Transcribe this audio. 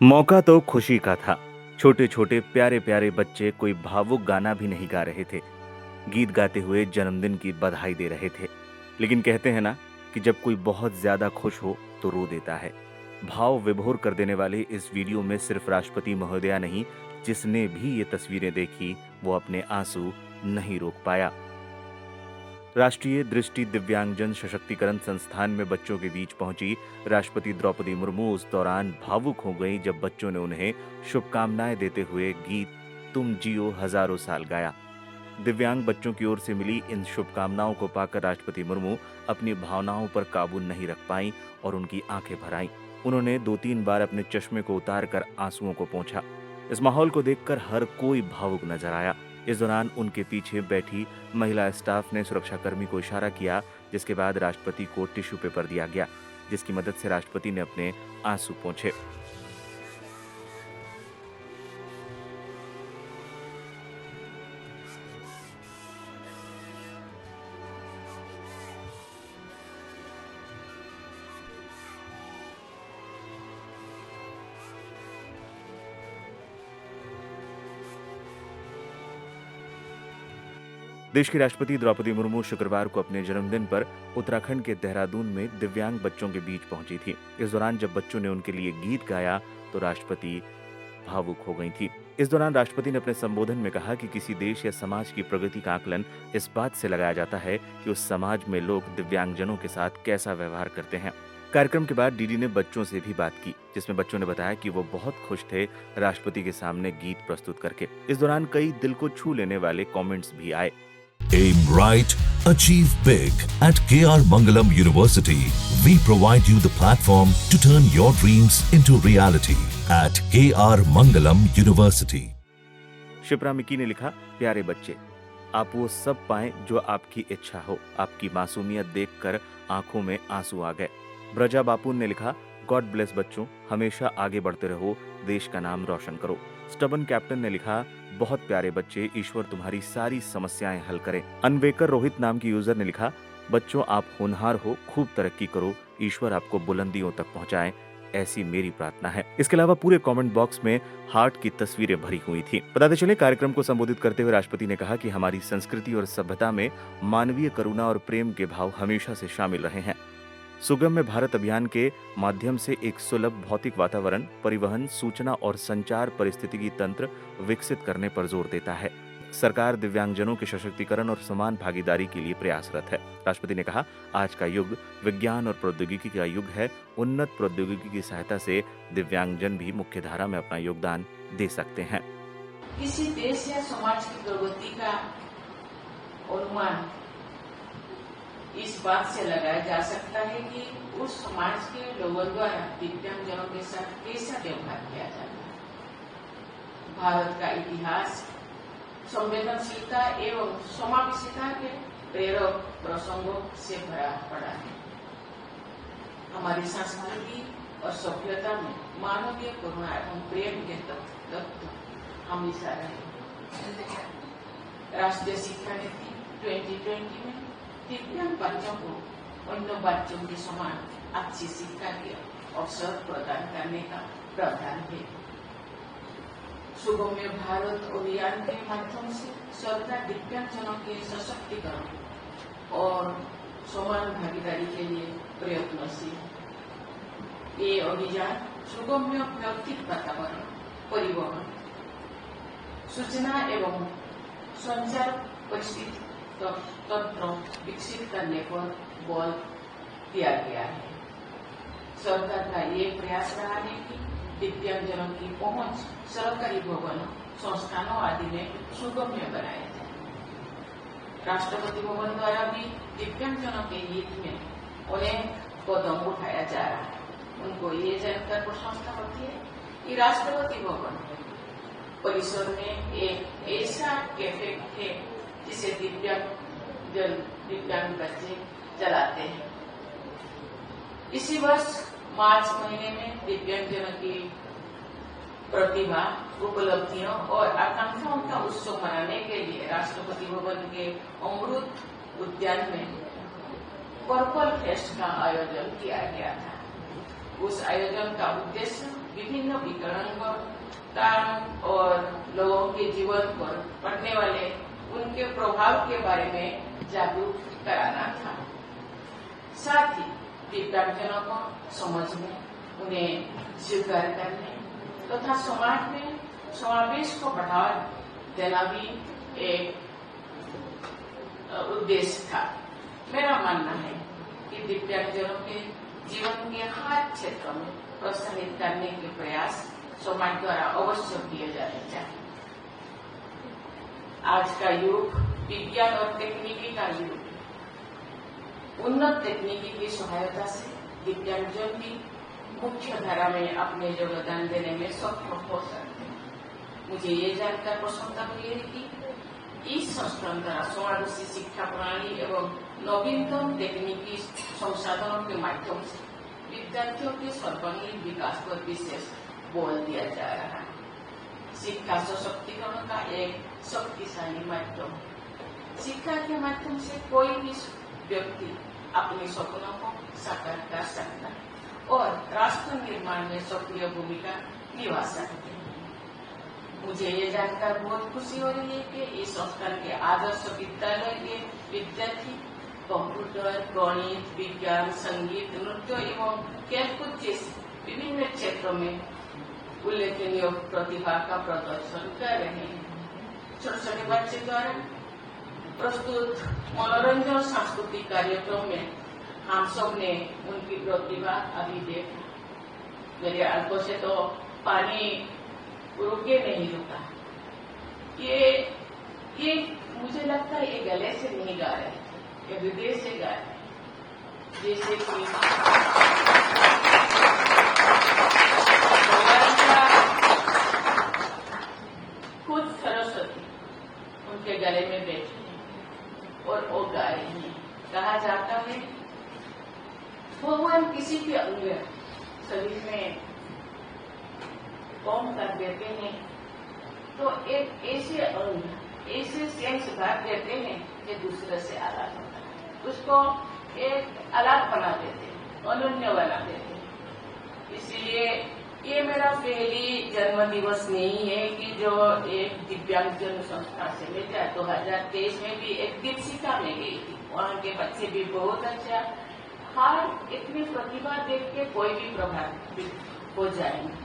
मौका तो खुशी का था। छोटे छोटे प्यारे प्यारे बच्चे कोई भावुक गाना भी नहीं गा रहे थे, गीत गाते हुए जन्मदिन की बधाई दे रहे थे। लेकिन कहते हैं ना कि जब कोई बहुत ज्यादा खुश हो तो रो देता है। भाव विभोर कर देने वाले इस वीडियो में सिर्फ राष्ट्रपति महोदया नहीं, जिसने भी ये तस्वीरें देखी वो अपने आंसू नहीं रोक पाया। राष्ट्रीय दृष्टि दिव्यांगजन सशक्तिकरण संस्थान में बच्चों के बीच पहुंची राष्ट्रपति द्रौपदी मुर्मू उस दौरान भावुक हो गई जब बच्चों ने उन्हें शुभकामनाएं देते हुए गीत तुम जियो हजारों साल गाया। दिव्यांग बच्चों की ओर से मिली इन शुभकामनाओं को पाकर राष्ट्रपति मुर्मू अपनी भावनाओं पर काबू नहीं रख पाईं और उनकी आंखें भर आईं। उन्होंने 2-3 बार अपने चश्मे को उतार कर आंसुओं को पोंछा। इस माहौल को देखकर हर कोई भावुक नजर आया। इस दौरान उनके पीछे बैठी महिला स्टाफ ने सुरक्षाकर्मी को इशारा किया, जिसके बाद राष्ट्रपति को टिश्यू पेपर दिया गया, जिसकी मदद से राष्ट्रपति ने अपने आंसू पोंछे। देश की राष्ट्रपति द्रौपदी मुर्मू शुक्रवार को अपने जन्मदिन पर उत्तराखंड के देहरादून में दिव्यांग बच्चों के बीच पहुंची थी। इस दौरान जब बच्चों ने उनके लिए गीत गाया तो राष्ट्रपति भावुक हो गई थी। इस दौरान राष्ट्रपति ने अपने संबोधन में कहा कि किसी देश या समाज की प्रगति का आकलन इस बात से लगाया जाता है कि उस समाज में लोग दिव्यांगजनों के साथ कैसा व्यवहार करते हैं। कार्यक्रम के बाद डीडी ने बच्चों से भी बात की, जिसमें बच्चों ने बताया कि वो बहुत खुश थे राष्ट्रपति के सामने गीत प्रस्तुत करके। इस दौरान कई दिल को छू लेने वाले कमेंट्स भी आए। Aim right, achieve big. At KR Mangalam University, we provide you the platform to turn your dreams into reality. At KR Mangalam University. Shipra Mickey ने लिखा, प्यारे बच्चे, आप वो सब पाएं जो आपकी इच्छा हो। आपकी मासूमियत देखकर आंखों में आंसू आ गए। ब्रजा बापून ने लिखा, गॉड ब्लेस बच्चों, हमेशा आगे बढ़ते रहो, देश का नाम रोशन करो। स्टबन कैप्टन ने लिखा, बहुत प्यारे बच्चे, ईश्वर तुम्हारी सारी समस्याएं हल करे। अनवेकर रोहित नाम की यूजर ने लिखा, बच्चों आप होनहार हो, खूब तरक्की करो, ईश्वर आपको बुलंदियों तक पहुंचाए, ऐसी मेरी प्रार्थना है। इसके अलावा पूरे कमेंट बॉक्स में हार्ट की तस्वीरें भरी हुई थी। बताते चले, कार्यक्रम को संबोधित करते हुए राष्ट्रपति ने कहा कि हमारी संस्कृति और सभ्यता में मानवीय करुणा और प्रेम के भाव हमेशा से शामिल रहे हैं। सुगम्य भारत अभियान के माध्यम से एक सुलभ भौतिक वातावरण, परिवहन, सूचना और संचार परिस्थितिकी तंत्र विकसित करने पर जोर देता है। सरकार दिव्यांगजनों के सशक्तिकरण और समान भागीदारी के लिए प्रयासरत है। राष्ट्रपति ने कहा, आज का युग विज्ञान और प्रौद्योगिकी का युग है। उन्नत प्रौद्योगिकी की सहायता से दिव्यांगजन भी मुख्य धारा में अपना योगदान दे सकते हैं। किसी देश या समाज की प्रगति का अनुमान इस बात से लगाया जा सकता है कि उस समाज के लोगों द्वारा दिव्यांगजनों के साथ कैसा व्यवहार किया जाता है। भारत का इतिहास संवेदनशीलता एवं समावेशिता के प्रेरक प्रसंगों से भरा पड़ा है। हमारी संस्कृति और सभ्यता में मानवीय करुणा एवं प्रेम के तत्व हमेशा रहे। राष्ट्रीय शिक्षा नीति 2020 में दिव्यांग बच्चों को अन्य बच्चों के समान अच्छी शिक्षा के अवसर प्रदान करने का प्रावधान है। सुगम्य भारत अभियान के माध्यम से सरकार दिव्यांगजनों के सशक्तिकरण और समान भागीदारी के लिए प्रयत्नशील है। ये अभियान सुगम्य भौतिक वातावरण, परिवहन, सूचना एवं संचार परिस्थिति तंत्र विकसित करने पर बल दिया गया है। सरकार का ये प्रयास रहा है कि दिव्यांगजनों की पहुंच सरकारी भवनों, संस्थानों आदि में सुगम्य बनाया जाए। राष्ट्रपति भवन द्वारा भी दिव्यांगजनों के हित में अनेक कदम उठाया जा रहा है। उनको ये जानकर प्रशंसा होती है कि राष्ट्रपति भवन परिसर में एक ऐसा कैफे है जिसे दिव्यांग बच्चे चलाते हैं। इसी वर्ष मार्च महीने में दिव्यांगजनों की प्रतिभा, उपलब्धियों और आकांक्षाओं का उत्सव मनाने के लिए राष्ट्रपति भवन के अमृत उद्यान में पर्पल फेस्ट का आयोजन किया गया था। उस आयोजन का उद्देश्य विभिन्न विकलांगता और लोगों के जीवन पर पड़ने वाले उनके प्रभाव के बारे में जागरूक कराना था। साथ ही दिव्यांगजनों को समझने, उन्हें स्वीकार करने तथा समाज में समावेश को बढ़ावा देना भी एक उद्देश्य था। मेरा मानना है कि दिव्यांगजनों के जीवन के हर क्षेत्र में प्रोत्साहित करने के प्रयास समाज द्वारा अवश्य किए जाने चाहिए। आज का युग विज्ञान और तकनीकी का युग है। उन्नत तकनीकी की सहायता से दिव्यांगजन भी मुख्य धारा में अपने योगदान देने में सक्षम हो सकते हैं। मुझे ये जानकर प्रसन्नता हुई है कि इस संस्करण द्वारा समावेशी शिक्षा प्रणाली एवं नवीनतम तकनीकी संसाधनों के माध्यम से विद्यार्थियों के सर्वांगीण विकास पर विशेष बल दिया जा रहा है। शिक्षा सशक्तिकरण का एक शक्तिशाली माध्यम है। शिक्षा के माध्यम से कोई भी व्यक्ति अपने सपनों को साकार कर सकता है और राष्ट्र निर्माण में सक्रिय भूमिका निभा सकते हैं। मुझे ये जानकर बहुत खुशी हो रही है कि इस संस्थान के आदर्श विद्यालय के विद्यार्थी कंप्यूटर, गणित, विज्ञान, संगीत, नृत्य एवं खेलकूद जैसे विभिन्न क्षेत्रों में उल्लेखनीय प्रतिभा का प्रदर्शन कर रहे हैं। छोटे छोटे बच्चे द्वारा प्रस्तुत मनोरंजन सांस्कृतिक कार्यक्रम में हम सब ने उनकी प्रतिभा अभी देखा। मेरे आंखों से तो पानी रुके नहीं रुका। ये मुझे लगता है ये गले से नहीं गा रहे थे, ये हृदय से गा रहे हैं। जैसे कि खुद सरस्वती उनके गले में बैठी है और वो गा रही है। कहा जाता है भगवान किसी के अंग शरीर में कौन कर देते हैं तो एक ऐसे अंग, ऐसे सेंस भर देते हैं कि दूसरे से अलग होता है, उसको एक अलग बना देते हैं, अनन्य बना देते हैं। इसलिए ये मेरा पहली जन्म दिवस नहीं है कि जो एक दिव्यांगजन संस्था से मिल जाए। 2023 में भी एक दीपशिखा में गई थी, वहाँ के बच्चे भी बहुत अच्छा, हर इतनी प्रतिभा देख के कोई भी प्रभावित हो जाएंगे।